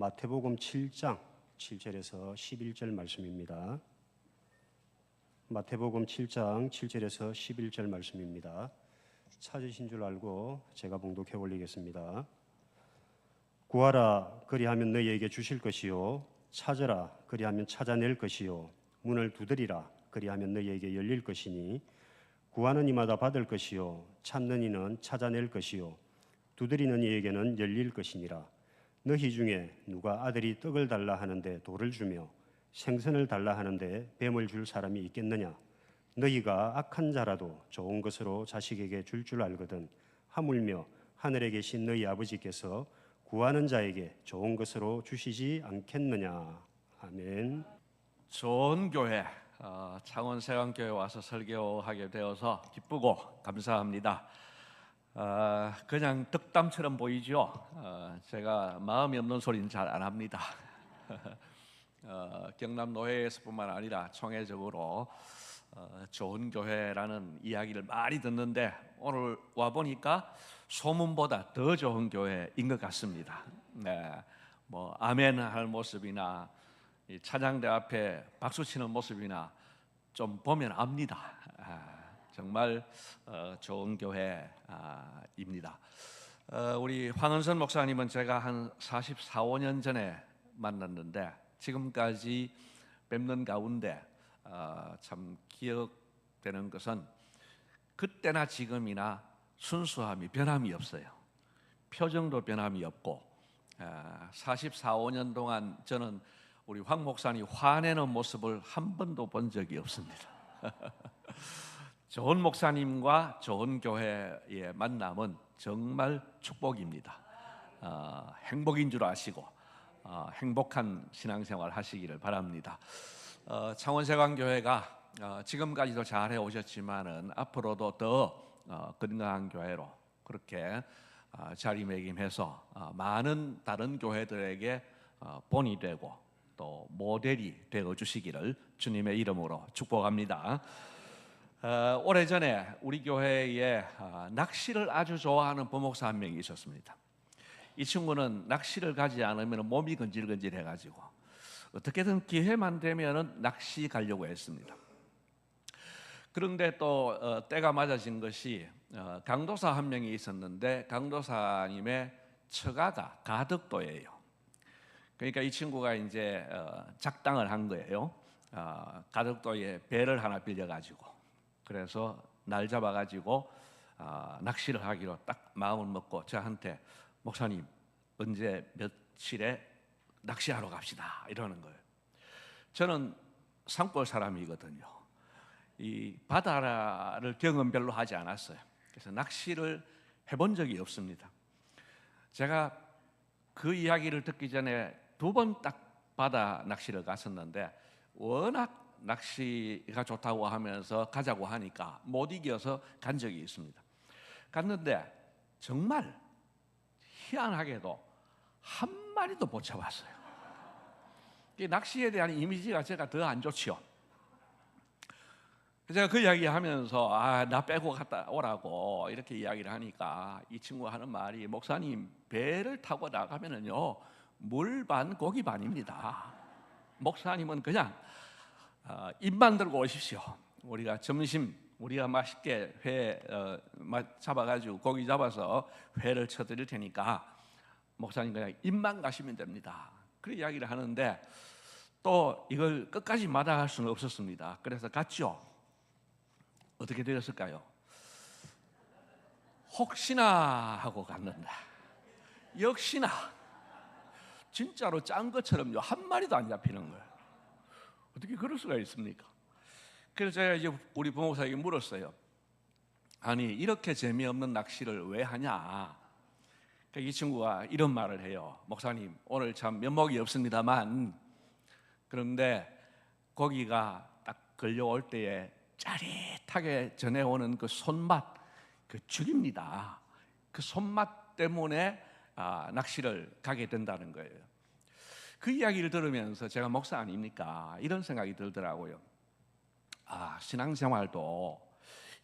마태복음 7장 7절에서 11절 말씀입니다. 마태복음 7장 7절에서 11절 말씀입니다. 찾으신 줄 알고 제가 봉독해 올리겠습니다. 구하라 그리하면 너희에게 주실 것이요 찾으라 그리하면 찾아낼 것이요 문을 두드리라 그리하면 너희에게 열릴 것이니 구하는 이마다 받을 것이요 찾는 이는 찾아낼 것이요 두드리는 이에게는 열릴 것이니라. 너희 중에 누가 아들이 떡을 달라 하는데 돌을 주며 생선을 달라 하는데 뱀을 줄 사람이 있겠느냐? 너희가 악한 자라도 좋은 것으로 자식에게 줄 알거든 하물며 하늘에 계신 너희 아버지께서 구하는 자에게 좋은 것으로 주시지 않겠느냐? 아멘. 좋은 교회, 창원세강교회 와서 설교하게 되어서 기쁘고 감사합니다. 그냥 덕담처럼 보이죠. 제가 마음이 없는 소리는 잘 안 합니다. 경남 노회에서뿐만 아니라 총회적으로 좋은 교회라는 이야기를 많이 듣는데 오늘 와 보니까 소문보다 더 좋은 교회인 것 같습니다. 뭐 아멘 할 모습이나 이 찬양대 앞에 박수 치는 모습이나 좀 보면 압니다. 정말 좋은 교회입니다. 우리 황은선 목사님은 제가 한 44, 5년 전에 만났는데 지금까지 뵙는 가운데 참 기억되는 것은 그때나 지금이나 순수함이 변함이 없어요. 표정도 변함이 없고 44, 5년 동안 저는 우리 황 목사님 화내는 모습을 한 번도 본 적이 없습니다. 좋은 목사님과 좋은 교회의 만남은 정말 축복입니다. 행복인 줄 아시고 행복한 신앙생활 하시기를 바랍니다. 창원세강교회가 지금까지도 잘 해오셨지만은 앞으로도 더 건강한 교회로 그렇게 자리매김해서 많은 다른 교회들에게 본이 되고 또 모델이 되어 주시기를 주님의 이름으로 축복합니다. 오래전에 우리 교회에 낚시를 아주 좋아하는 부목사 한 명이 있었습니다. 이 친구는 낚시를 가지 않으면 몸이 건질건질해가지고 어떻게든 기회만 되면 낚시 가려고 했습니다. 그런데 또 때가 맞아진 것이 강도사 한 명이 있었는데 강도사님의 처가가 가덕도예요. 그러니까 이 친구가 이제 작당을 한 거예요. 가덕도에 배를 하나 빌려가지고 그래서 날 잡아가지고 낚시를 하기로 딱 마음을 먹고 저한테 목사님 언제 며칠에 낚시하러 갑시다 이러는 거예요. 저는 산골 사람이거든요. 이 바다를 경험 별로 하지 않았어요. 그래서 낚시를 해본 적이 없습니다. 제가 그 이야기를 듣기 전에 2번 딱 바다 낚시를 갔었는데 워낙 낚시가 좋다고 하면서 가자고 하니까 못 이겨서 간 적이 있습니다. 갔는데 정말 희한하게도 한 마리도 못 잡았어요. 낚시에 대한 이미지가 제가 더 안 좋지요. 제가 그 이야기 하면서 나 빼고 갔다 오라고 이렇게 이야기를 하니까 이 친구가 하는 말이 목사님 배를 타고 나가면은요 물 반 고기 반입니다. 목사님은 그냥 입만 들고 오십시오. 우리가 점심 우리가 맛있게 회 잡아가지고 고기 잡아서 회를 쳐드릴 테니까 목사님 그냥 입만 가시면 됩니다. 그런 이야기를 하는데 또 이걸 끝까지 마다할 수는 없었습니다. 그래서 갔죠. 어떻게 되었을까요? 혹시나 하고 갔는데 역시나 진짜로 짠 것처럼요 한 마리도 안 잡히는 거예요. 어떻게 그럴 수가 있습니까? 그래서 제가 이제 우리 부목사에게 물었어요. 아니 이렇게 재미없는 낚시를 왜 하냐? 그러니까 이 친구가 이런 말을 해요. 목사님 오늘 참 면목이 없습니다만 그런데 고기가 딱 걸려올 때에 짜릿하게 전해오는 그 손맛 그 죽입니다. 그 손맛 때문에 낚시를 가게 된다는 거예요. 그 이야기를 들으면서 제가 목사 아닙니까? 이런 생각이 들더라고요. 신앙생활도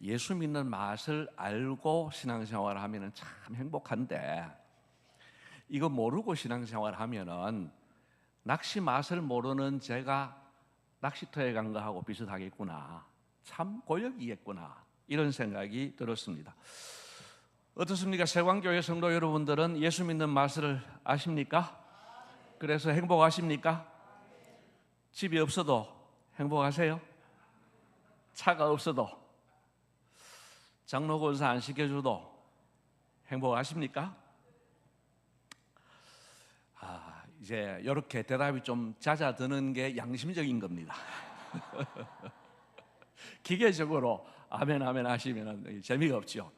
예수 믿는 맛을 알고 신앙생활을 하면 참 행복한데 이거 모르고 신앙생활 하면은 낚시 맛을 모르는 제가 낚시터에 간 거하고 비슷하겠구나. 참 고역이겠구나. 이런 생각이 들었습니다. 어떻습니까? 세광교회 성도 여러분들은 예수 믿는 맛을 아십니까? 그래서 행복하십니까? 집이 없어도 행복하세요? 차가 없어도, 장로 권사 안 시켜줘도 행복하십니까? 이제 이렇게 대답이 좀 잦아드는 게 양심적인 겁니다. 기계적으로 아멘 아멘 하시면 재미가 없죠.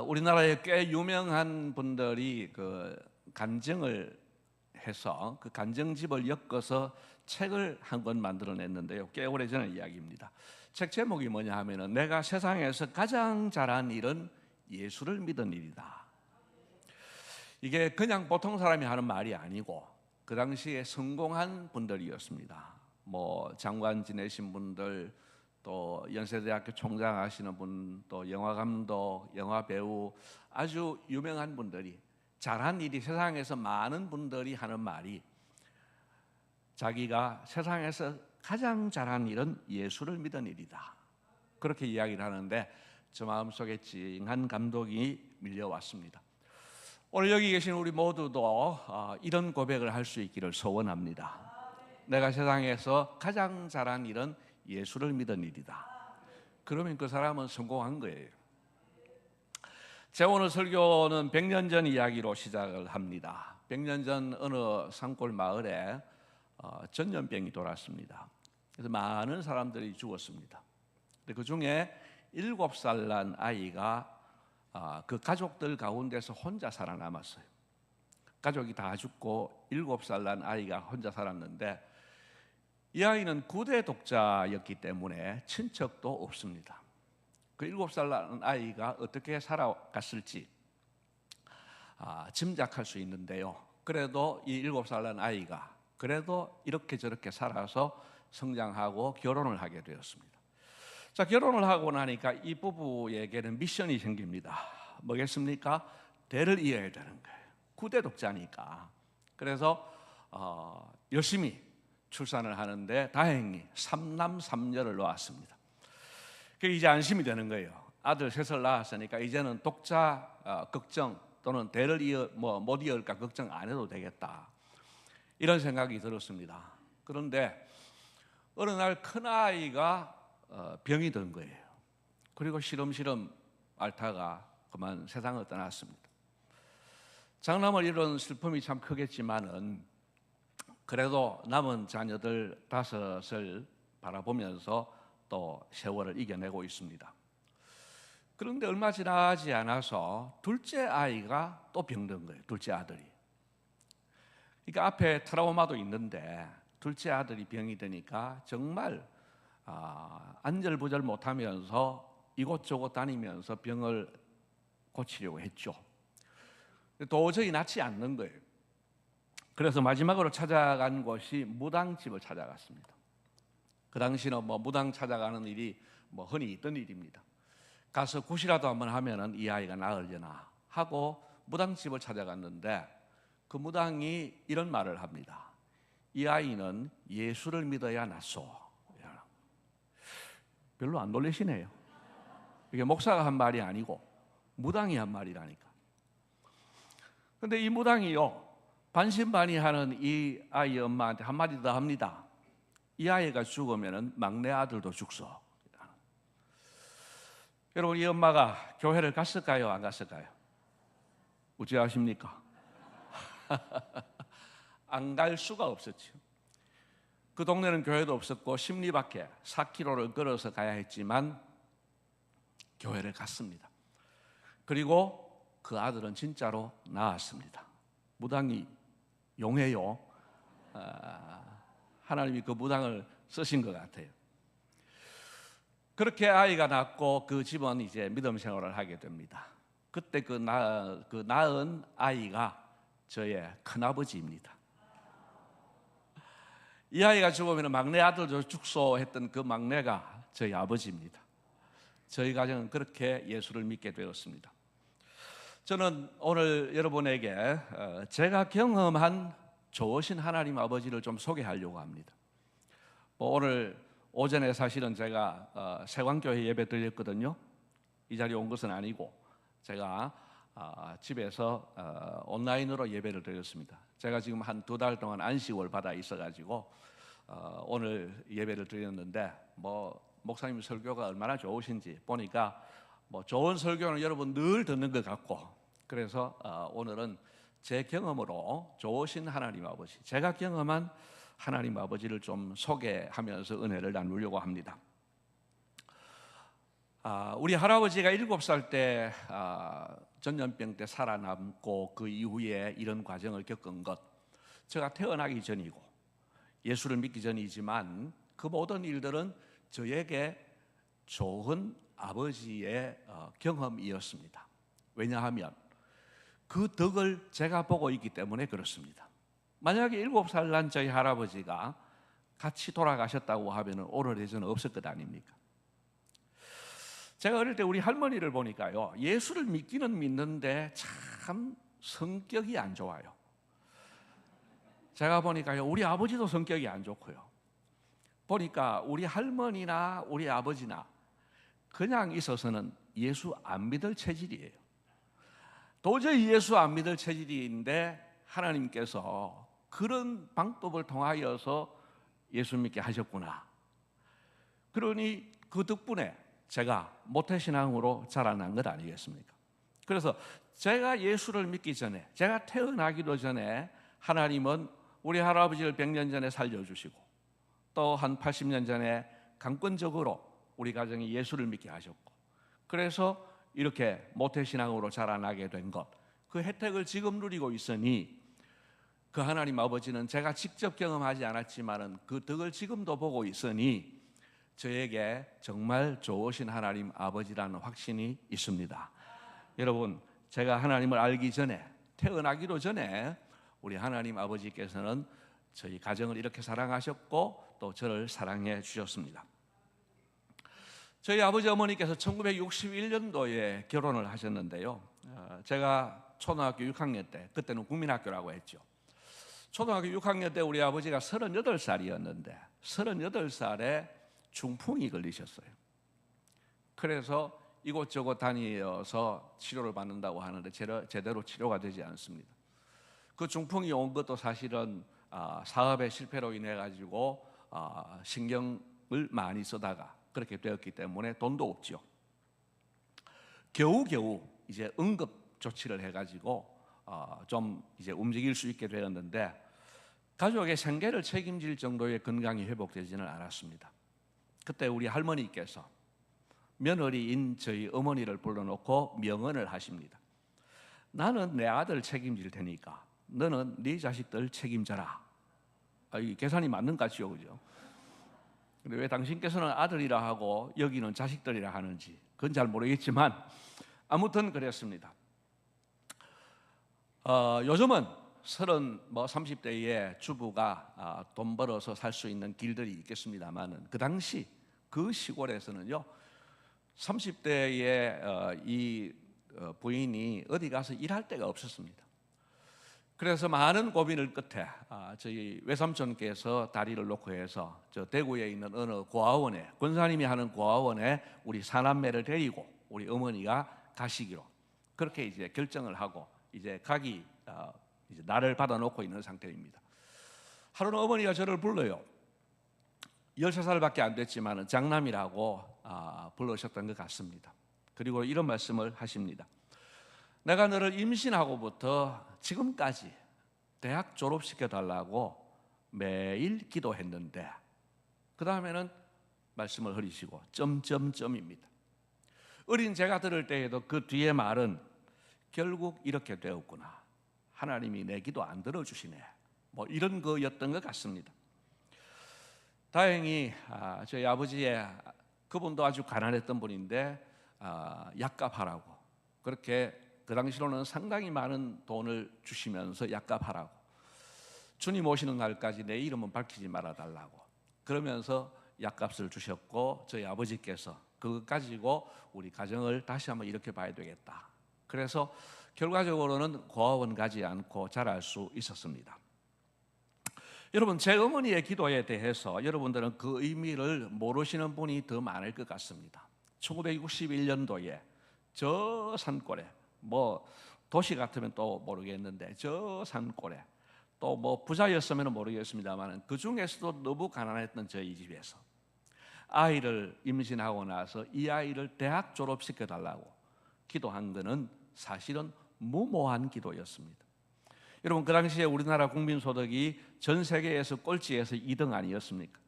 우리나라에 꽤 유명한 분들이 그 간증을 해서 그 간증집을 엮어서 책을 한 권 만들어냈는데요. 꽤 오래전의 이야기입니다. 책 제목이 뭐냐 하면은 내가 세상에서 가장 잘한 일은 예수를 믿은 일이다. 이게 그냥 보통 사람이 하는 말이 아니고 그 당시에 성공한 분들이었습니다. 뭐 장관 지내신 분들, 또 연세대학교 총장 하시는 분, 또 영화 감독, 영화 배우, 아주 유명한 분들이, 잘한 일이 세상에서 많은 분들이 하는 말이 자기가 세상에서 가장 잘한 일은 예수를 믿은 일이다. 그렇게 이야기를 하는데 저 마음속에 찡한 감동이 밀려왔습니다. 오늘 여기 계신 우리 모두도 이런 고백을 할 수 있기를 소원합니다. 내가 세상에서 가장 잘한 일은 예수를 믿은 일이다. 그러면 그 사람은 성공한 거예요. 제가 오늘 설교는 100년 전 이야기로 시작을 합니다. 100년 전 어느 산골 마을에 전염병이 돌았습니다. 그래서 많은 사람들이 죽었습니다. 그 중에 7살 난 아이가 그 가족들 가운데서 혼자 살아남았어요. 가족이 다 죽고 7살 난 아이가 혼자 살았는데 이 아이는 구대 독자였기 때문에 친척도 없습니다. 그 7살 난 아이가 어떻게 살아갔을지 짐작할 수 있는데요. 그래도 이 7살 난 아이가 그래도 이렇게 저렇게 살아서 성장하고 결혼을 하게 되었습니다. 자, 결혼을 하고 나니까 이 부부에게는 미션이 생깁니다. 뭐겠습니까? 대를 이어야 되는 거예요. 구대 독자니까. 그래서 열심히 출산을 하는데 다행히 3남 3녀를 낳았습니다. 그게 이제 안심이 되는 거예요. 아들 셋을 낳았으니까 이제는 독자 걱정 또는 대를 못 이을까 걱정 안 해도 되겠다. 이런 생각이 들었습니다. 그런데 어느 날 큰아이가 병이 든 거예요. 그리고 시름시름 앓다가 그만 세상을 떠났습니다. 장남을 잃은 슬픔이 참 크겠지만은 그래도 남은 자녀들 5을 바라보면서 또 세월을 이겨내고 있습니다. 그런데 얼마 지나지 않아서 둘째 아이가 또 병든 거예요. 둘째 아들이. 그러니까 앞에 트라우마도 있는데 둘째 아들이 병이 되니까 정말 안절부절 못하면서 이곳저곳 다니면서 병을 고치려고 했죠. 도저히 낫지 않는 거예요. 그래서 마지막으로 찾아간 곳이 무당집을 찾아갔습니다. 그 당시는 무당 찾아가는 일이 흔히 있던 일입니다. 가서 굿이라도 한번 하면은 이 아이가 나으려나 하고 무당집을 찾아갔는데 그 무당이 이런 말을 합니다. 이 아이는 예수를 믿어야 낫소. 별로 안 놀라시네요. 이게 목사가 한 말이 아니고 무당이 한 말이라니까. 근데 이 무당이요, 반신반의하는 이 아이 엄마한테 한마디 더 합니다. 이 아이가 죽으면 막내 아들도 죽소. 여러분, 이 엄마가 교회를 갔을까요? 안 갔을까요? 어찌 아십니까? 안 갈 수가 없었죠. 그 동네는 교회도 없었고 십리밖에 4km를 걸어서 가야 했지만 교회를 갔습니다. 그리고 그 아들은 진짜로 나았습니다. 무당이 용해요. 하나님이 그 무당을 쓰신 것 같아요. 그렇게 아이가 낳고 그 집은 이제 믿음 생활을 하게 됩니다. 그때 그 낳은 아이가 저의 큰아버지입니다. 이 아이가 죽으면 막내 아들도 죽소 했던 그 막내가 저희 아버지입니다. 저희 가정은 그렇게 예수를 믿게 되었습니다. 저는 오늘 여러분에게 제가 경험한 좋으신 하나님 아버지를 좀 소개하려고 합니다. 오늘 오전에 사실은 제가 세광교회 예배 드렸거든요. 이 자리에 온 것은 아니고 제가 집에서 온라인으로 예배를 드렸습니다. 제가 지금 한 2달 동안 안식을 받아 있어가지고 오늘 예배를 드렸는데 목사님 설교가 얼마나 좋으신지 보니까 좋은 설교는 여러분 늘 듣는 것 같고, 그래서 오늘은 제 경험으로 좋으신 하나님 아버지, 제가 경험한 하나님 아버지를 좀 소개하면서 은혜를 나누려고 합니다. 우리 할아버지가 7살 때 전염병 때 살아남고 그 이후에 이런 과정을 겪은 것, 제가 태어나기 전이고 예수를 믿기 전이지만 그 모든 일들은 저에게 좋은 아버지의 경험이었습니다. 왜냐하면 그 덕을 제가 보고 있기 때문에 그렇습니다. 만약에 7살 난 저희 할아버지가 같이 돌아가셨다고 하면 오래전에 없을 것 아닙니까? 제가 어릴 때 우리 할머니를 보니까요, 예수를 믿기는 믿는데 참 성격이 안 좋아요. 제가 보니까요, 우리 아버지도 성격이 안 좋고요. 보니까 우리 할머니나 우리 아버지나 그냥 있어서는 예수 안 믿을 체질이에요. 도저히 예수 안 믿을 체질인데 하나님께서 그런 방법을 통하여서 예수 믿게 하셨구나. 그러니 그 덕분에 제가 모태신앙으로 자라난 것 아니겠습니까? 그래서 제가 예수를 믿기 전에, 제가 태어나기도 전에 하나님은 우리 할아버지를 100년 전에 살려주시고 또 한 80년 전에 강권적으로 우리 가정이 예수를 믿게 하셨고, 그래서 이렇게 모태신앙으로 자라나게 된 것, 그 혜택을 지금 누리고 있으니 그 하나님 아버지는 제가 직접 경험하지 않았지만 그 덕을 지금도 보고 있으니 저에게 정말 좋으신 하나님 아버지라는 확신이 있습니다. 여러분, 제가 하나님을 알기 전에, 태어나기도 전에 우리 하나님 아버지께서는 저희 가정을 이렇게 사랑하셨고 또 저를 사랑해 주셨습니다. 저희 아버지 어머니께서 1961년도에 결혼을 하셨는데요, 제가 초등학교 6학년 때, 그때는 국민학교라고 했죠. 초등학교 6학년 때 우리 아버지가 38살이었는데 38살에 중풍이 걸리셨어요. 그래서 이곳저곳 다니어서 치료를 받는다고 하는데 제대로 치료가 되지 않습니다. 그 중풍이 온 것도 사실은 사업의 실패로 인해 가지고 신경을 많이 쓰다가 그렇게 되었기 때문에 돈도 없죠. 겨우겨우 이제 응급 조치를 해가지고 좀 이제 움직일 수 있게 되었는데 가족의 생계를 책임질 정도의 건강이 회복되지는 않았습니다. 그때 우리 할머니께서 며느리인 저희 어머니를 불러놓고 명언을 하십니다. 나는 내 아들 책임질 테니까 너는 네 자식들 책임져라. 이 계산이 맞는 것 같죠, 그죠? 근데 왜 당신께서는 아들이라 하고 여기는 자식들이라 하는지 그건 잘 모르겠지만 아무튼 그랬습니다. 요즘은 30대의 주부가 돈 벌어서 살 수 있는 길들이 있겠습니다만 그 당시 그 시골에서는요, 30대의 이 부인이 어디 가서 일할 데가 없었습니다. 그래서 많은 고민을 끝에 저희 외삼촌께서 다리를 놓고 해서 저 대구에 있는 어느 고아원에, 권사님이 하는 고아원에 우리 사남매를 데리고 우리 어머니가 가시기로 그렇게 이제 결정을 하고 이제 가기 이제 날을 받아놓고 있는 상태입니다. 하루는 어머니가 저를 불러요. 13살밖에 안 됐지만 장남이라고 불러셨던 것 같습니다. 그리고 이런 말씀을 하십니다. 내가 너를 임신하고부터 지금까지 대학 졸업시켜달라고 매일 기도했는데, 그 다음에는 말씀을 흐리시고 점점점입니다. 어린 제가 들을 때에도 그 뒤에 말은 결국 이렇게 되었구나, 하나님이 내 기도 안 들어주시네, 이런 거였던 것 같습니다. 다행히 저희 아버지의, 그분도 아주 가난했던 분인데 약값하라고 그렇게 그 당시로는 상당히 많은 돈을 주시면서 약값하라고, 주님 오시는 날까지 내 이름은 밝히지 말아달라고 그러면서 약값을 주셨고, 저희 아버지께서 그것 가지고 우리 가정을 다시 한번 이렇게 봐야 되겠다. 그래서 결과적으로는 고아원 가지 않고 자랄 수 있었습니다. 여러분, 제 어머니의 기도에 대해서 여러분들은 그 의미를 모르시는 분이 더 많을 것 같습니다. 1961년도에 저 산골에, 뭐 도시 같으면 또 모르겠는데 저 산골에, 또 뭐 부자였으면 모르겠습니다만 그 중에서도 너무 가난했던 저희 집에서 아이를 임신하고 나서 이 아이를 대학 졸업시켜 달라고 기도한 것은 사실은 무모한 기도였습니다. 여러분, 그 당시에 우리나라 국민소득이 전 세계에서 꼴찌에서 2등 아니었습니까?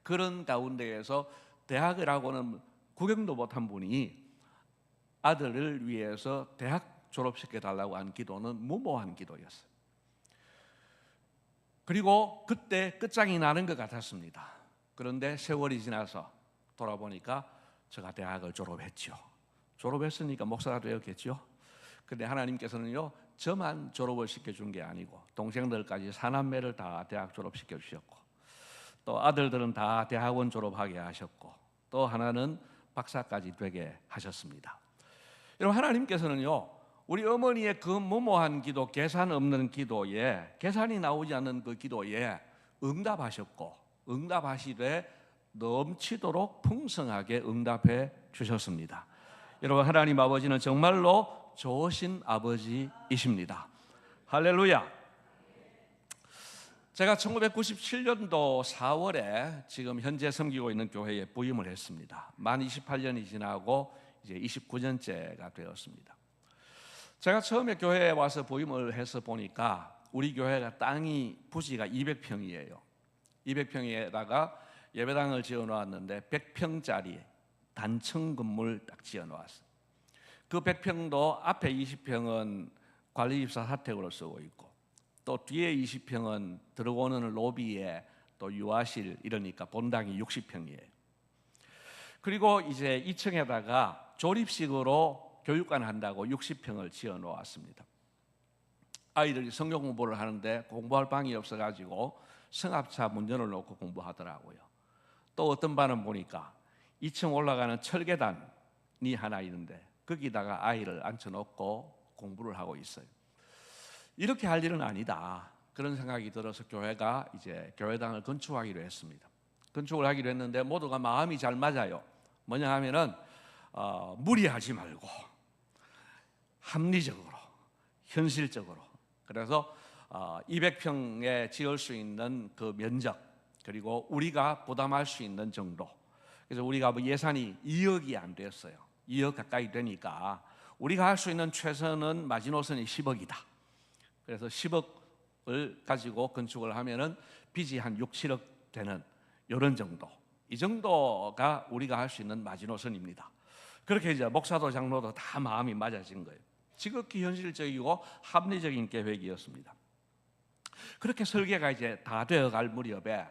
그런 가운데에서 대학을 하고는 구경도 못한 분이 아들을 위해서 대학 졸업시켜 달라고 한 기도는 무모한 기도였어요. 그리고 그때 끝장이 나는 것 같았습니다. 그런데 세월이 지나서 돌아보니까 제가 대학을 졸업했죠. 졸업했으니까 목사가 되었겠죠. 근데 하나님께서는요, 저만 졸업을 시켜준 게 아니고 동생들까지 4남매를 다 대학 졸업시켜 주셨고, 또 아들들은 다 대학원 졸업하게 하셨고, 또 하나는 박사까지 되게 하셨습니다. 여러분, 하나님께서는요, 우리 어머니의 그 무모한 기도, 계산 없는 기도에, 계산이 나오지 않는 그 기도에 응답하셨고, 응답하시되 넘치도록 풍성하게 응답해 주셨습니다. 여러분, 하나님 아버지는 정말로 좋으신 아버지이십니다. 할렐루야. 제가 1997년도 4월에 지금 현재 섬기고 있는 교회에 부임을 했습니다. 만 28년이 지나고 이제 29년째가 되었습니다. 제가 처음에 교회에 와서 부임을 해서 보니까 우리 교회가 땅이 부지가 200평이에요. 200평에다가 예배당을 지어 놓았는데 100평짜리 단층 건물 딱 지어 놓았어요. 그 100평도 앞에 20평은 관리집사 사택으로 쓰고 있고, 또 뒤에 20평은 들어오는 로비에 또 유아실, 이러니까 본당이 60평이에요. 그리고 이제 2층에다가 조립식으로 교육관 한다고 60평을 지어 놓았습니다. 아이들이 성경 공부를 하는데 공부할 방이 없어가지고 성합차 문전을 놓고 공부하더라고요. 또 어떤 반은 보니까 2층 올라가는 철계단이 하나 있는데 거기다가 아이를 앉혀놓고 공부를 하고 있어요. 이렇게 할 일은 아니다, 그런 생각이 들어서 교회가 이제 교회당을 건축하기로 했습니다. 건축을 하기로 했는데 모두가 마음이 잘 맞아요. 뭐냐 하면은 무리하지 말고 합리적으로, 현실적으로. 그래서 200평에 지을 수 있는 그 면적, 그리고 우리가 부담할 수 있는 정도. 그래서 우리가 뭐 예산이 2억이 안 됐어요. 2억 가까이 되니까 우리가 할 수 있는 최선은 마지노선이 10억이다. 그래서 10억을 가지고 건축을 하면은 빚이 한 6, 7억 되는 이런 정도. 이 정도가 우리가 할 수 있는 마지노선입니다. 그렇게 이제 목사도 장로도 다 마음이 맞아진 거예요. 지극히 현실적이고 합리적인 계획이었습니다. 그렇게 설계가 이제 다 되어갈 무렵에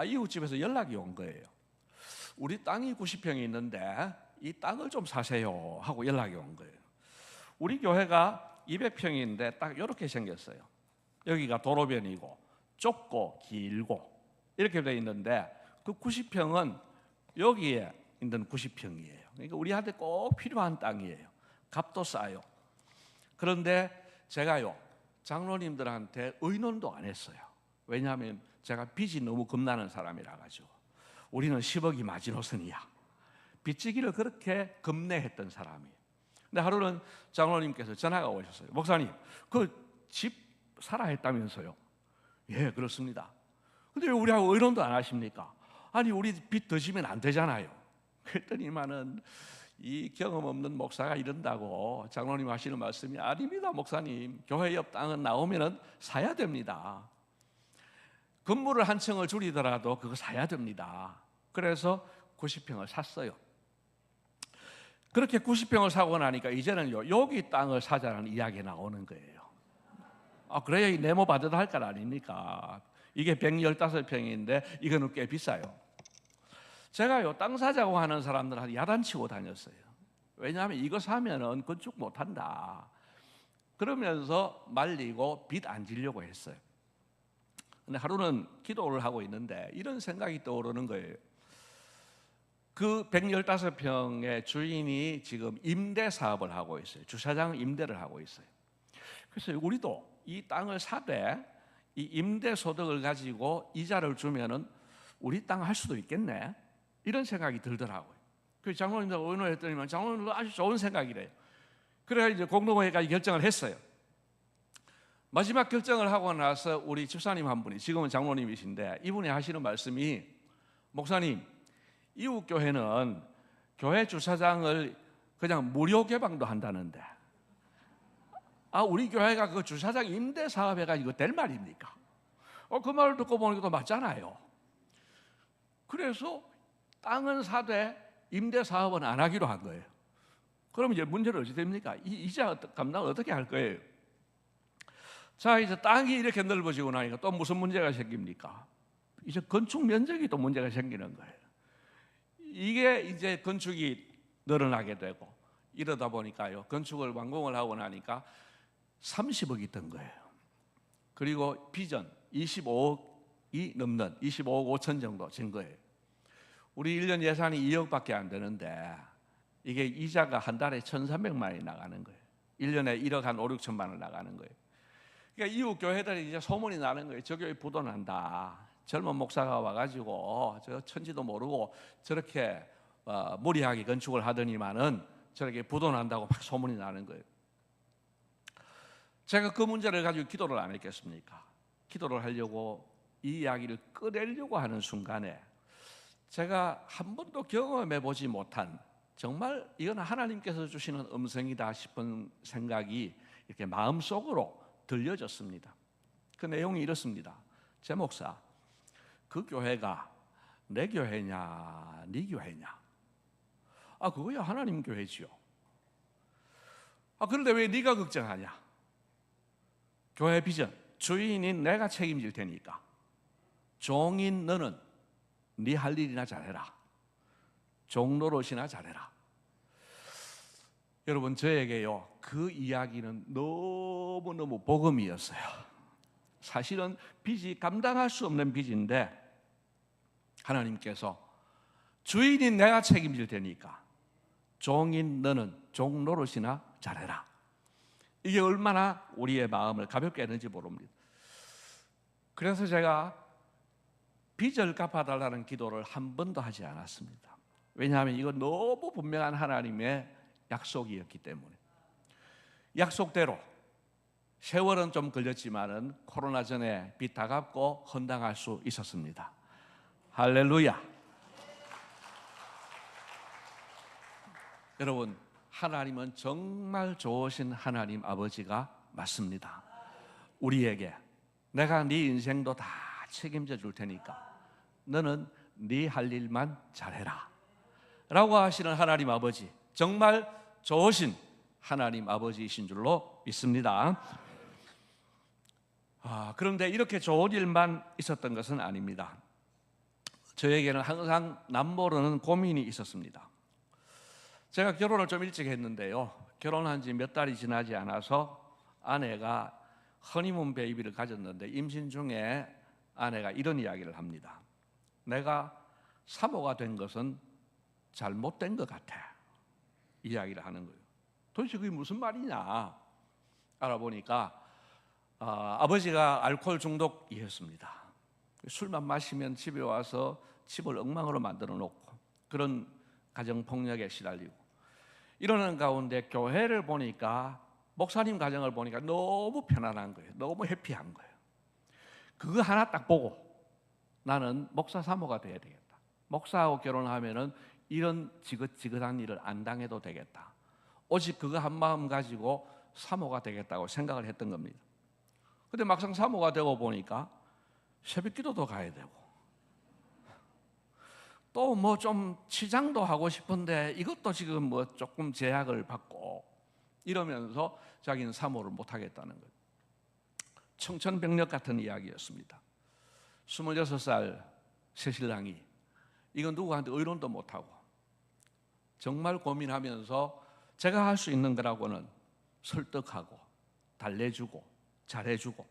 이웃집에서 연락이 온 거예요. 우리 땅이 90평이 있는데 이 땅을 좀 사세요 하고 연락이 온 거예요. 우리 교회가 200평인데 딱 이렇게 생겼어요. 여기가 도로변이고 좁고 길고 이렇게 돼 있는데 그 90평은 여기에 있는 90평이에요. 그러니까 우리한테 꼭 필요한 땅이에요. 값도 싸요. 그런데 제가요, 장로님들한테 의논도 안 했어요. 왜냐하면 제가 빚이 너무 겁나는 사람이라 가지고. 우리는 10억이 마지노선이야. 빚지기를 그렇게 겁내했던 사람이에요. 근데 하루는 장로님께서 전화가 오셨어요. 목사님, 그 집 사라 했다면서요? 예, 그렇습니다. 근데 왜 우리하고 의논도 안 하십니까? 아니, 우리 빚 더 지면 안 되잖아요. 그랬더니만은 이 경험 없는 목사가 이런다고 장로님 하시는 말씀이, 아닙니다 목사님, 교회 옆 땅은 나오면은 사야 됩니다. 건물을 한 층을 줄이더라도 그거 사야 됩니다. 그래서 90평을 샀어요. 그렇게 90평을 사고 나니까 이제는요, 여기 땅을 사자는 이야기가 나오는 거예요. 그래야 이 네모 받아도 할 것 아닙니까? 이게 115평인데 이거는 꽤 비싸요. 제가요, 땅 사자고 하는 사람들한테 야단치고 다녔어요. 왜냐하면 이거 사면은 건축 못 한다. 그러면서 말리고 빚 안 지려고 했어요. 근데 하루는 기도를 하고 있는데 이런 생각이 떠오르는 거예요. 그 115평의 주인이 지금 임대 사업을 하고 있어요. 주차장 임대를 하고 있어요. 그래서 우리도 이 땅을 사되 이 임대 소득을 가지고 이자를 주면은 우리 땅 할 수도 있겠네, 이런 생각이 들더라고요. 그 장로님들 의논했더니만 장로님도 아주 좋은 생각이래요. 그래서 이제 공동회의까지 결정을 했어요. 마지막 결정을 하고 나서 우리 집사님 한 분이, 지금은 장로님이신데, 이분이 하시는 말씀이, 목사님, 이웃교회는 교회 주차장을 그냥 무료 개방도 한다는데, 우리 교회가 그 주차장 임대 사업해가지고 될 말입니까? 그 말을 듣고 보니까 또 맞잖아요. 그래서 땅은 사되 임대 사업은 안 하기로 한 거예요. 그럼 이제 문제는 어찌 됩니까? 이자 감당을 어떻게 할 거예요? 자, 이제 땅이 이렇게 넓어지고 나니까 또 무슨 문제가 생깁니까? 이제 건축 면적이 또 문제가 생기는 거예요. 이게 이제 건축이 늘어나게 되고, 이러다 보니까요, 건축을 완공을 하고 나니까 30억이 든 거예요. 그리고 비전 25억이 넘는 25억 5천 정도 진 거예요. 우리 1년 예산이 2억밖에 안 되는데 이게 이자가 한 달에 1,300만 원이 나가는 거예요. 1년에 1억 한 5, 6천만 원 나가는 거예요. 그러니까 이웃 교회들이 이제 소문이 나는 거예요. 저 교회 부도난다. 젊은 목사가 와가지고 저 천지도 모르고 저렇게 무리하게 건축을 하더니만은 저렇게 부도난다고 막 소문이 나는 거예요. 제가 그 문제를 가지고 기도를 안 했겠습니까? 기도를 하려고 이 이야기를 꺼내려고 하는 순간에 제가 한 번도 경험해 보지 못한, 정말 이건 하나님께서 주시는 음성이다 싶은 생각이 이렇게 마음속으로 들려졌습니다. 그 내용이 이렇습니다. 제 목사, 그 교회가 내 교회냐 네 교회냐? 그거야 하나님 교회지요. 그런데 왜 네가 걱정하냐? 교회 비전, 주인인 내가 책임질 테니까 종인 너는 네 할 일이나 잘해라. 종노릇이나 잘해라. 여러분, 저에게요, 그 이야기는 너무너무 복음이었어요. 사실은 빚이 감당할 수 없는 빚인데 하나님께서 주인인 내가 책임질 테니까 종인 너는 종노릇이나 잘해라. 이게 얼마나 우리의 마음을 가볍게 했는지 모릅니다. 그래서 제가 빚을 갚아달라는 기도를 한 번도 하지 않았습니다. 왜냐하면 이건 너무 분명한 하나님의 약속이었기 때문에. 약속대로 세월은 좀 걸렸지만은 코로나 전에 빚 다 갚고 헌당할 수 있었습니다. 할렐루야. 여러분, 하나님은 정말 좋으신 하나님 아버지가 맞습니다. 우리에게 내가 네 인생도 다 책임져 줄 테니까 너는 네 할 일만 잘해라 라고 하시는 하나님 아버지, 정말 좋으신 하나님 아버지이신 줄로 믿습니다. 그런데 이렇게 좋은 일만 있었던 것은 아닙니다. 저에게는 항상 남모르는 고민이 있었습니다. 제가 결혼을 좀 일찍 했는데요, 결혼한 지 몇 달이 지나지 않아서 아내가 허니문 베이비를 가졌는데, 임신 중에 아내가 이런 이야기를 합니다. 내가 사모가 된 것은 잘못된 것 같아, 이야기를 하는 거예요. 도대체 그게 무슨 말이냐 알아보니까 아버지가 알코올 중독이었습니다. 술만 마시면 집에 와서 집을 엉망으로 만들어 놓고 그런 가정폭력에 시달리고, 이러는 가운데 교회를 보니까, 목사님 가정을 보니까 너무 편안한 거예요. 너무 해피한 거예요. 그거 하나 딱 보고 나는 목사 사모가 돼야 되겠다. 목사하고 결혼하면은 이런 지긋지긋한 일을 안 당해도 되겠다. 오직 그거 한 마음 가지고 사모가 되겠다고 생각을 했던 겁니다. 근데 막상 사모가 되고 보니까 새벽 기도도 가야 되고 또 뭐 좀 치장도 하고 싶은데 이것도 지금 뭐 조금 제약을 받고 이러면서 자기는 사모를 못 하겠다는 거예요. 청천벽력 같은 이야기였습니다. 26살 새신랑이 이건 누구한테 의논도 못하고 정말 고민하면서 제가 할 수 있는 거라고는 설득하고 달래주고 잘해주고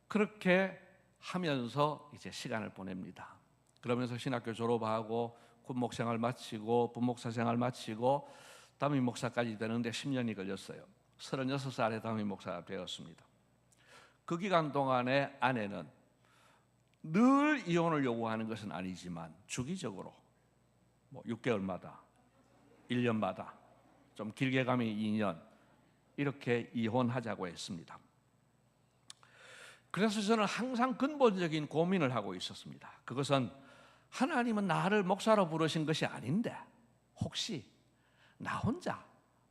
그렇게 하면서 이제 시간을 보냅니다. 그러면서 신학교 졸업하고 군목 생활 마치고 부목사 생활 마치고 담임 목사까지 되는데 10년이 걸렸어요. 36살에 담임 목사가 되었습니다. 그 기간 동안에 아내는 늘 이혼을 요구하는 것은 아니지만 주기적으로 6개월마다 1년마다 좀 길게 가면 2년 이렇게 이혼하자고 했습니다. 그래서 저는 항상 근본적인 고민을 하고 있었습니다. 그것은 하나님은 나를 목사로 부르신 것이 아닌데 혹시 나 혼자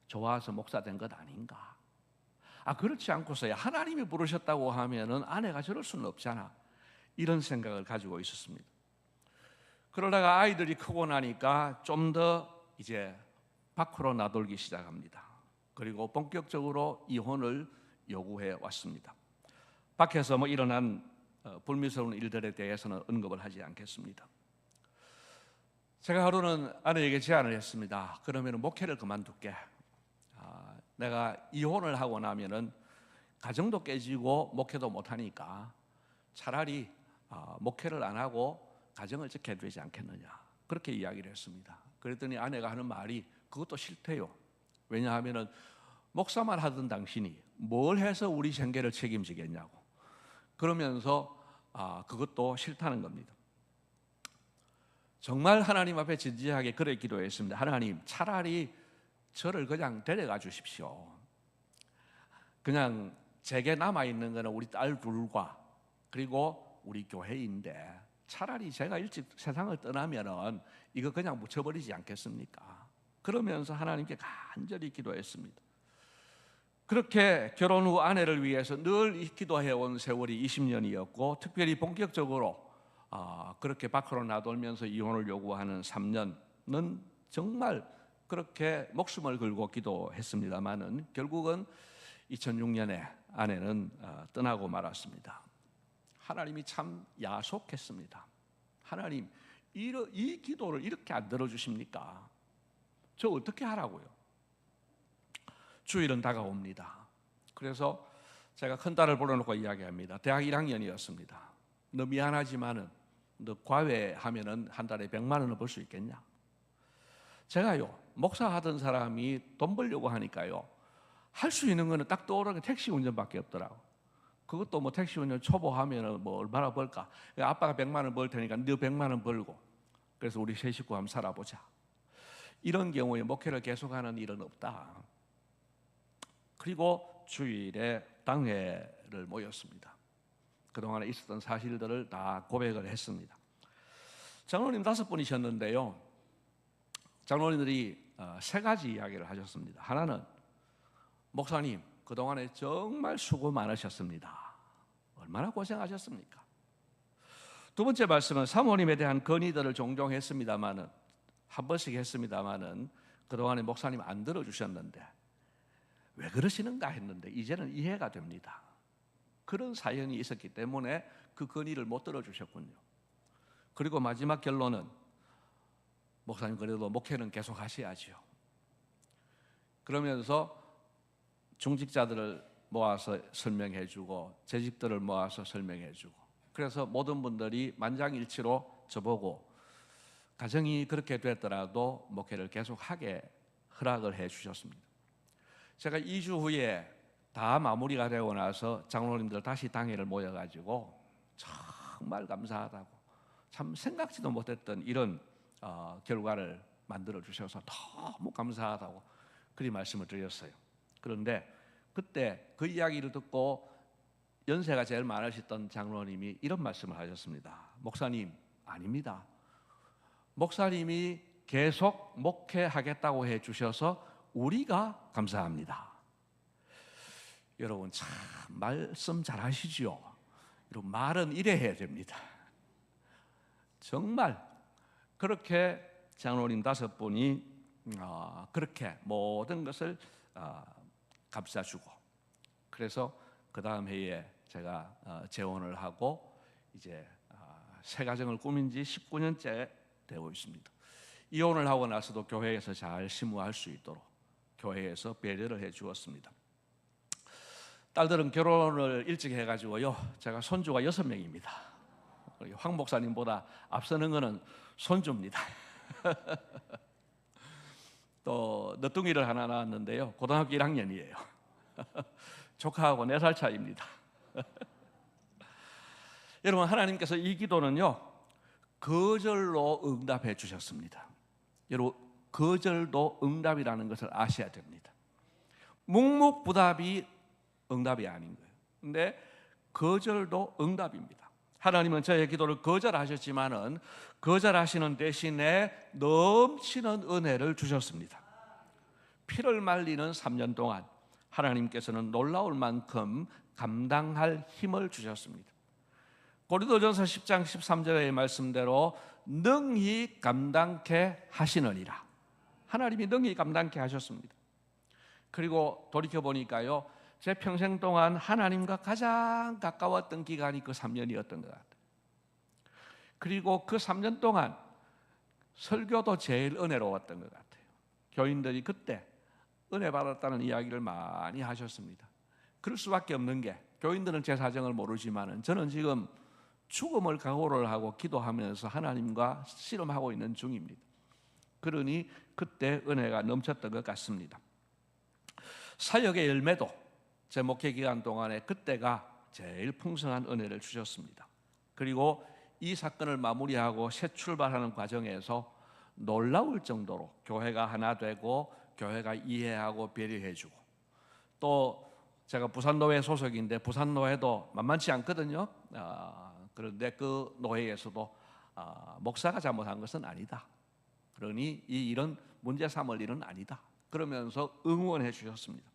좋아서 목사 된 것 아닌가? 그렇지 않고서야 하나님이 부르셨다고 하면은 아내가 저럴 수는 없잖아. 이런 생각을 가지고 있었습니다. 그러다가 아이들이 크고 나니까 좀 더 이제 밖으로 나돌기 시작합니다. 그리고 본격적으로 이혼을 요구해 왔습니다. 밖에서 일어난 불미스러운 일들에 대해서는 언급을 하지 않겠습니다. 제가 하루는 아내에게 제안을 했습니다. 그러면 목회를 그만둘게. 내가 이혼을 하고 나면은 가정도 깨지고 목회도 못하니까 차라리 목회를 안 하고 가정을 지켜야 되지 않겠느냐, 그렇게 이야기를 했습니다. 그랬더니 아내가 하는 말이 그것도 싫대요. 왜냐하면은 목사만 하던 당신이 뭘 해서 우리 생계를 책임지겠냐고 그러면서 그것도 싫다는 겁니다. 정말 하나님 앞에 진지하게 그래 기도했습니다. 하나님, 차라리 저를 그냥 데려가 주십시오. 그냥 제게 남아있는 거는 우리 딸 둘과 그리고 우리 교회인데 차라리 제가 일찍 세상을 떠나면은 이거 그냥 묻혀버리지 않겠습니까? 그러면서 하나님께 간절히 기도했습니다. 그렇게 결혼 후 아내를 위해서 늘 기도해온 세월이 20년이었고 특별히 본격적으로 그렇게 밖으로 나돌면서 이혼을 요구하는 3년은 정말 그렇게 목숨을 걸고 기도했습니다마는 결국은 2006년에 아내는 떠나고 말았습니다. 하나님이 참 야속했습니다. 하나님, 이 기도를 이렇게 안 들어주십니까? 저 어떻게 하라고요? 주일은 다가옵니다. 그래서 제가 큰딸을 불러놓고 이야기합니다. 대학 1학년이었습니다. 너 미안하지만은 너 과외하면은 한 달에 100만 원을 벌 수 있겠냐? 제가요, 목사하던 사람이 돈 벌려고 하니까요, 할 수 있는 거는 딱 떠오르는 게 택시 운전밖에 없더라고. 그것도 택시 운전 초보하면은 얼마나 벌까? 아빠가 100만 원 벌 테니까 너 100만 원 벌고, 그래서 우리 세 식구 한번 살아보자. 이런 경우에 목회를 계속하는 일은 없다. 그리고 주일에 당회를 모였습니다. 그동안에 있었던 사실들을 다 고백을 했습니다. 장로님 5분이셨는데요. 장로님들이 3가지 이야기를 하셨습니다. 하나는, 목사님, 그동안에 정말 수고 많으셨습니다. 얼마나 고생하셨습니까? 두 번째 말씀은 사모님에 대한 건의들을 종종 했습니다마는, 한 번씩 했습니다마는 그동안에 목사님 안 들어주셨는데 왜 그러시는가 했는데 이제는 이해가 됩니다. 그런 사연이 있었기 때문에 그 건의를 못 들어주셨군요. 그리고 마지막 결론은, 목사님 그래도 목회는 계속 하셔야죠. 그러면서 중직자들을 모아서 설명해주고 재직들을 모아서 설명해주고, 그래서 모든 분들이 만장일치로 저보고 가정이 그렇게 됐더라도 목회를 계속하게 허락을 해주셨습니다. 제가 2주 후에 다 마무리가 되고 나서 장로님들 다시 당회를 모여가지고 정말 감사하다고, 참 생각지도 못했던 이런 결과를 만들어 주셔서 너무 감사하다고 그리 말씀을 드렸어요. 그런데 그때 그 이야기를 듣고 연세가 제일 많으셨던 장로님이 이런 말씀을 하셨습니다. 목사님, 아닙니다. 목사님이 계속 목회하겠다고 해주셔서 우리가 감사합니다. 여러분 참 말씀 잘하시지요. 여러분 말은 이래 해야 됩니다. 정말 그렇게 장로님 5분이 그렇게 모든 것을 감싸주고, 그래서 그 다음 해에 제가 재혼을 하고 이제 새 가정을 꾸민 지 19년째 되고 있습니다. 이혼을 하고 나서도 교회에서 잘 심우할 수 있도록 교회에서 배려를 해 주었습니다. 딸들은 결혼을 일찍 해가지고요, 제가 손주가 6명입니다. 황 목사님보다 앞서는 것은 손주입니다. 또 너뚱이를 하나 낳았는데요. 고등학교 1학년이에요. 조카하고 4살 차이입니다. 여러분, 하나님께서 이 기도는요, 거절로 응답해 주셨습니다. 여러분, 거절도 응답이라는 것을 아셔야 됩니다. 묵묵부답이 응답이 아닌 거예요. 근데 거절도 응답입니다. 하나님은 저의 기도를 거절하셨지만은 거절하시는 대신에 넘치는 은혜를 주셨습니다. 피를 말리는 3년 동안 하나님께서는 놀라울 만큼 감당할 힘을 주셨습니다. 고린도전서 10장 13절의 말씀대로 능히 감당케 하시느니라. 하나님이 능히 감당케 하셨습니다. 그리고 돌이켜보니까요, 제 평생 동안 하나님과 가장 가까웠던 기간이 그 3년이었던 것 같아요. 그리고 그 3년 동안 설교도 제일 은혜로웠던 것 같아요. 교인들이 그때 은혜 받았다는 이야기를 많이 하셨습니다. 그럴 수밖에 없는 게, 교인들은 제 사정을 모르지만 저는 지금 죽음을 각오를 하고 기도하면서 하나님과 씨름하고 있는 중입니다. 그러니 그때 은혜가 넘쳤던 것 같습니다. 사역의 열매도 제 목회 기간 동안에 그때가 제일 풍성한 은혜를 주셨습니다. 그리고 이 사건을 마무리하고 새 출발하는 과정에서 놀라울 정도로 교회가 하나 되고 교회가 이해하고 배려해주고, 또 제가 부산노회 소속인데 부산노회도 만만치 않거든요. 그런데 그 노회에서도 목사가 잘못한 것은 아니다, 그러니 이 일은 문제 삼을 일은 아니다, 그러면서 응원해 주셨습니다.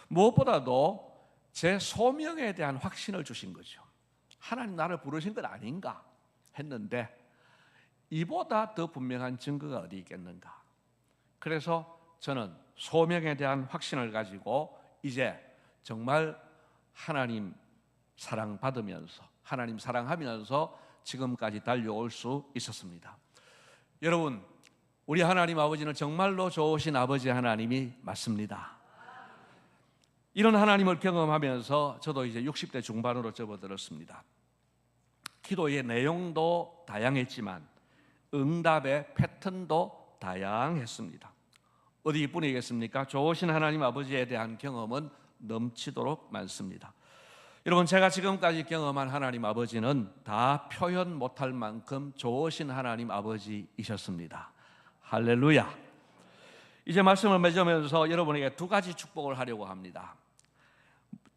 무엇보다도 제 소명에 대한 확신을 주신 거죠. 하나님 나를 부르신 것 아닌가 했는데 이보다 더 분명한 증거가 어디 있겠는가. 그래서 저는 소명에 대한 확신을 가지고 이제 정말 하나님 사랑받으면서, 하나님 사랑하면서 지금까지 달려올 수 있었습니다. 여러분, 우리 하나님 아버지는 정말로 좋으신 아버지 하나님이 맞습니다. 이런 하나님을 경험하면서 저도 이제 60대 중반으로 접어들었습니다. 기도의 내용도 다양했지만 응답의 패턴도 다양했습니다. 어디 이뿐이겠습니까? 좋으신 하나님 아버지에 대한 경험은 넘치도록 많습니다. 여러분, 제가 지금까지 경험한 하나님 아버지는 다 표현 못할 만큼 좋으신 하나님 아버지이셨습니다. 할렐루야. 이제 말씀을 맺으면서 여러분에게 2가지 축복을 하려고 합니다.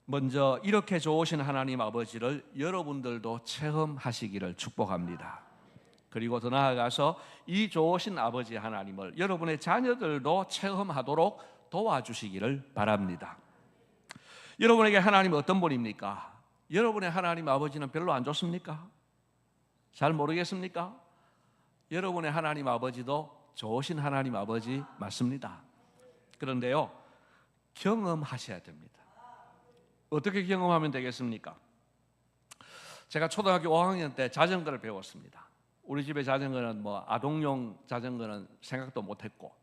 먼저 이렇게 좋으신 하나님 아버지를 여러분들도 체험하시기를 축복합니다. 그리고 더 나아가서 이 좋으신 아버지 하나님을 여러분의 자녀들도 체험하도록 도와주시기를 바랍니다. 여러분에게 하나님은 어떤 분입니까? 여러분의 하나님 아버지는 별로 안 좋습니까? 잘 모르겠습니까? 여러분의 하나님 아버지도 좋으신 하나님 아버지 맞습니다. 그런데요, 경험하셔야 됩니다. 어떻게 경험하면 되겠습니까? 제가 초등학교 5학년 때 자전거를 배웠습니다. 우리 집에 자전거는 아동용 자전거는 생각도 못했고,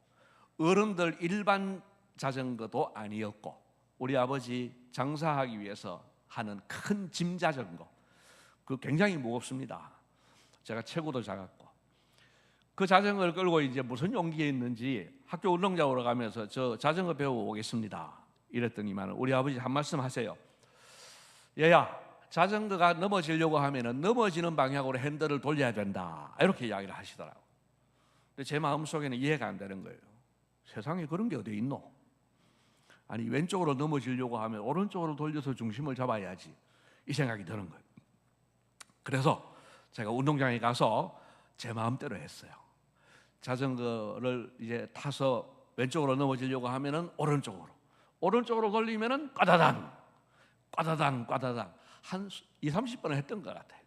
어른들 일반 자전거도 아니었고, 우리 아버지 장사하기 위해서 하는 큰 짐 자전거, 그 굉장히 무겁습니다. 제가 체구도 작았고, 그 자전거를 끌고 이제 무슨 용기에 있는지 학교 운동장으로 가면서 저 자전거 배워오겠습니다 이랬더니만 우리 아버지 한 말씀 하세요. 얘야, 자전거가 넘어지려고 하면은 넘어지는 방향으로 핸들을 돌려야 된다, 이렇게 이야기를 하시더라고요. 근데 제 마음속에는 이해가 안 되는 거예요. 세상에 그런 게 어디 있노? 아니, 왼쪽으로 넘어지려고 하면 오른쪽으로 돌려서 중심을 잡아야지, 이 생각이 드는 거예요. 그래서 제가 운동장에 가서 제 마음대로 했어요. 자전거를 이제 타서 왼쪽으로 넘어지려고 하면은 오른쪽으로 돌리면은 꽈다당 한 20-30번을 했던 것 같아요.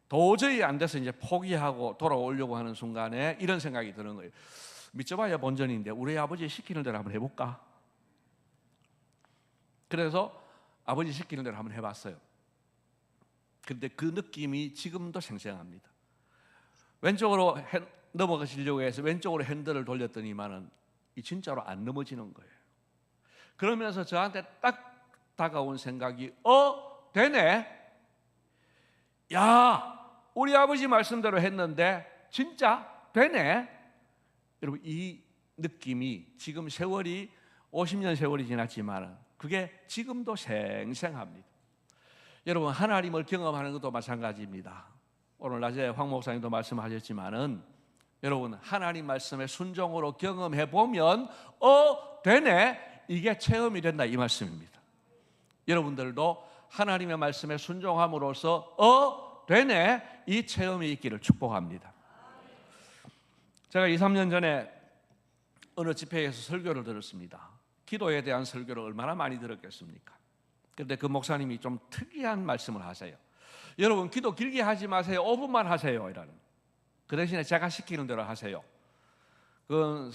도저히 안 돼서 이제 포기하고 돌아오려고 하는 순간에 이런 생각이 드는 거예요. 믿져봐야 본전인데 우리 아버지 시키는 대로 한번 해볼까? 그래서 아버지 시키는 대로 한번 해봤어요. 근데 그 느낌이 지금도 생생합니다. 왼쪽으로 넘어가시려고 해서 왼쪽으로 핸들을 돌렸더니만은 이 진짜로 안 넘어지는 거예요. 그러면서 저한테 딱 다가온 생각이 되네. 야, 우리 아버지 말씀대로 했는데 진짜 되네. 여러분, 이 느낌이 지금 세월이 50년 세월이 지났지만 그게 지금도 생생합니다. 여러분, 하나님을 경험하는 것도 마찬가지입니다. 오늘 낮에 황 목사님도 말씀하셨지만은 여러분, 하나님 말씀에 순종으로 경험해 보면 되네, 이게 체험이 된다, 이 말씀입니다. 여러분들도 하나님의 말씀에 순종함으로써 되네, 이 체험이 있기를 축복합니다. 제가 2, 3년 전에 어느 집회에서 설교를 들었습니다. 기도에 대한 설교를 얼마나 많이 들었겠습니까? 그런데 그 목사님이 좀 특이한 말씀을 하세요. 여러분, 기도 길게 하지 마세요. 5분만 하세요. 이라는. 그 대신에 제가 시키는 대로 하세요. 그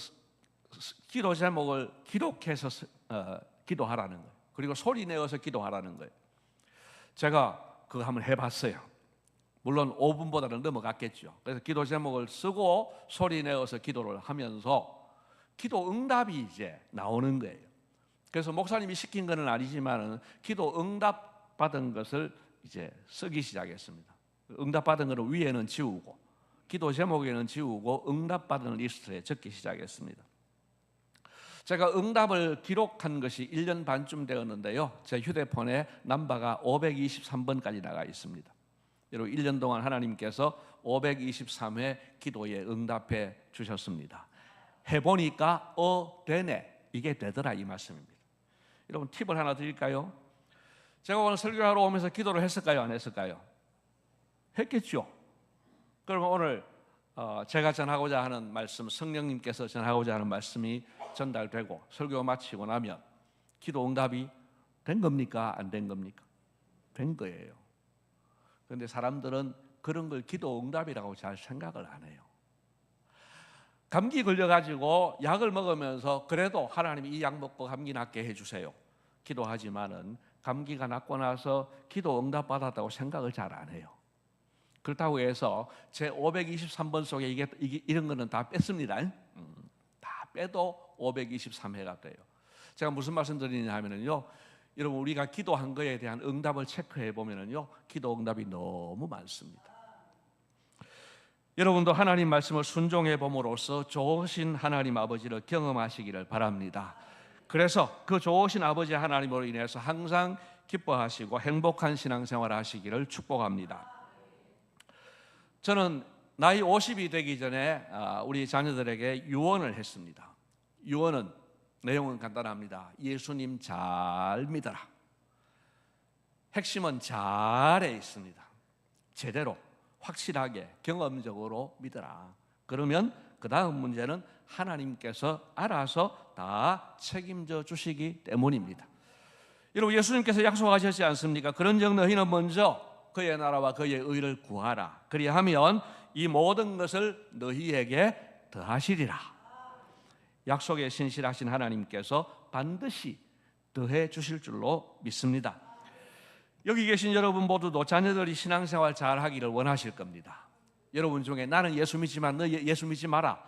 기도 제목을 기록해서 기도하라는 거예요. 그리고 소리 내어서 기도하라는 거예요. 제가 그거 한번 해봤어요. 물론 5분보다는 넘어갔겠죠. 그래서 기도 제목을 쓰고 소리 내어서 기도를 하면서 기도 응답이 이제 나오는 거예요. 그래서 목사님이 시킨 것은 아니지만 기도 응답 받은 것을 이제 쓰기 시작했습니다. 응답 받은 것을 위에는 지우고 기도 제목에는 지우고 응답 받은 리스트에 적기 시작했습니다. 제가 응답을 기록한 것이 1년 반쯤 되었는데요, 제 휴대폰에 넘버가 523번까지 나가 있습니다. 여러분, 1년 동안 하나님께서 523회 기도에 응답해 주셨습니다. 해보니까 되네, 이게 되더라, 이 말씀입니다. 여러분, 팁을 하나 드릴까요? 제가 오늘 설교하러 오면서 기도를 했을까요, 안 했을까요? 했겠죠. 그러면 오늘 제가 전하고자 하는 말씀, 성령님께서 전하고자 하는 말씀이 전달되고 설교 마치고 나면 기도 응답이 된 겁니까, 안 된 겁니까? 된 거예요. 그런데 사람들은 그런 걸 기도 응답이라고 잘 생각을 안 해요. 감기 걸려가지고 약을 먹으면서 그래도 하나님이 이 약 먹고 감기 낫게 해주세요, 기도하지만은 감기가 낫고 나서 기도 응답 받았다고 생각을 잘 안 해요. 그렇다고 해서 제 523번 속에 이런 거는 다 뺐습니다. 다 빼도 523회가 돼요. 제가 무슨 말씀 드리냐 하면요, 여러분, 우리가 기도한 거에 대한 응답을 체크해 보면요, 기도 응답이 너무 많습니다. 여러분도 하나님 말씀을 순종해 봄으로써 좋으신 하나님 아버지를 경험하시기를 바랍니다. 그래서 그 좋으신 아버지 하나님으로 인해서 항상 기뻐하시고 행복한 신앙생활을 하시기를 축복합니다. 저는 나이 50이 되기 전에 우리 자녀들에게 유언을 했습니다. 유언은 내용은 간단합니다. 예수님 잘 믿어라. 핵심은 잘에 있습니다. 제대로 확실하게 경험적으로 믿어라. 그러면 그 다음 문제는 하나님께서 알아서 다 책임져 주시기 때문입니다. 여러분, 예수님께서 약속하셨지 않습니까? 그런즉 너희는 먼저 그의 나라와 그의 의를 구하라. 그리하면 이 모든 것을 너희에게 더하시리라. 약속에 신실하신 하나님께서 반드시 더해 주실 줄로 믿습니다. 여기 계신 여러분 모두도 자녀들이 신앙생활 잘 하기를 원하실 겁니다. 여러분 중에 나는 예수 믿지만 너 예수 믿지 마라,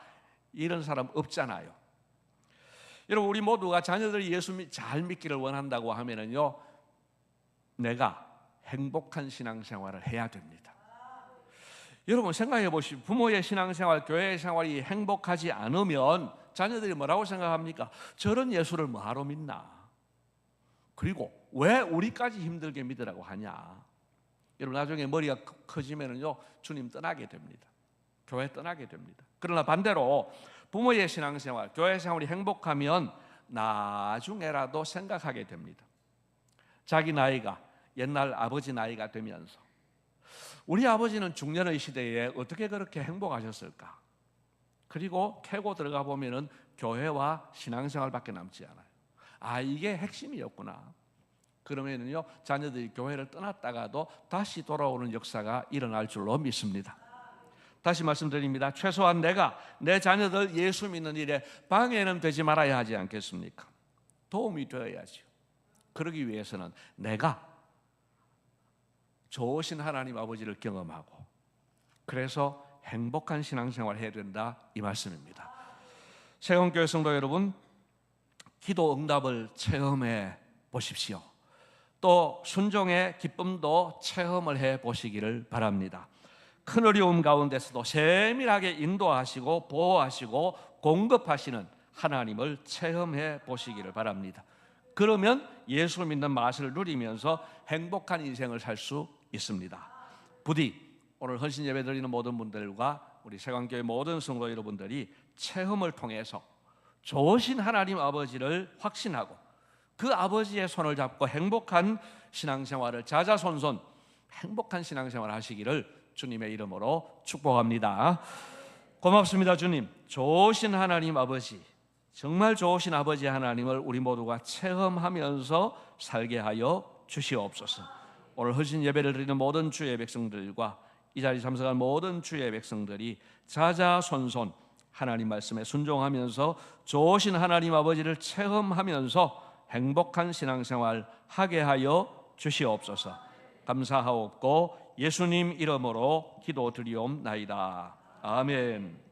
이런 사람 없잖아요. 여러분, 우리 모두가 자녀들이 예수 잘 믿기를 원한다고 하면은요, 내가 행복한 신앙생활을 해야 됩니다. 여러분, 생각해 보시오. 부모의 신앙생활, 교회의 생활이 행복하지 않으면 자녀들이 뭐라고 생각합니까? 저런 예수를 뭐하러 믿나? 그리고 왜 우리까지 힘들게 믿으라고 하냐? 여러분, 나중에 머리가 커지면은요, 주님 떠나게 됩니다. 교회 떠나게 됩니다. 그러나 반대로 부모의 신앙생활, 교회 생활이 행복하면 나중에라도 생각하게 됩니다. 자기 나이가 옛날 아버지 나이가 되면서 우리 아버지는 중년의 시대에 어떻게 그렇게 행복하셨을까? 그리고 캐고 들어가 보면은 교회와 신앙생활밖에 남지 않아요. 이게 핵심이었구나. 그러면은요, 자녀들이 교회를 떠났다가도 다시 돌아오는 역사가 일어날 줄로 믿습니다. 다시 말씀드립니다. 최소한 내가 내 자녀들 예수 믿는 일에 방해는 되지 말아야 하지 않겠습니까? 도움이 되어야죠. 그러기 위해서는 내가 좋으신 하나님 아버지를 경험하고 그래서 행복한 신앙생활을 해야 된다, 이 말씀입니다. 세원교회 성도 여러분, 기도 응답을 체험해 보십시오. 또 순종의 기쁨도 체험을 해 보시기를 바랍니다. 큰 어려움 가운데서도 세밀하게 인도하시고 보호하시고 공급하시는 하나님을 체험해 보시기를 바랍니다. 그러면 예수 믿는 맛을 누리면서 행복한 인생을 살 수 있습니다. 부디 오늘 헌신 예배 드리는 모든 분들과 우리 세관교회 모든 성도 여러분들이 체험을 통해서 좋으신 하나님 아버지를 확신하고 그 아버지의 손을 잡고 행복한 신앙생활을 자자손손 행복한 신앙생활 하시기를 주님의 이름으로 축복합니다. 고맙습니다. 주님, 좋으신 하나님 아버지, 정말 좋으신 아버지 하나님을 우리 모두가 체험하면서 살게 하여 주시옵소서. 오늘 헌신 예배를 드리는 모든 주의 백성들과 이 자리에 참석한 모든 주의 백성들이 자자손손 하나님 말씀에 순종하면서 좋으신 하나님 아버지를 체험하면서 행복한 신앙생활 하게 하여 주시옵소서. 감사하옵고 예수님 이름으로 기도드리옵나이다. 아멘.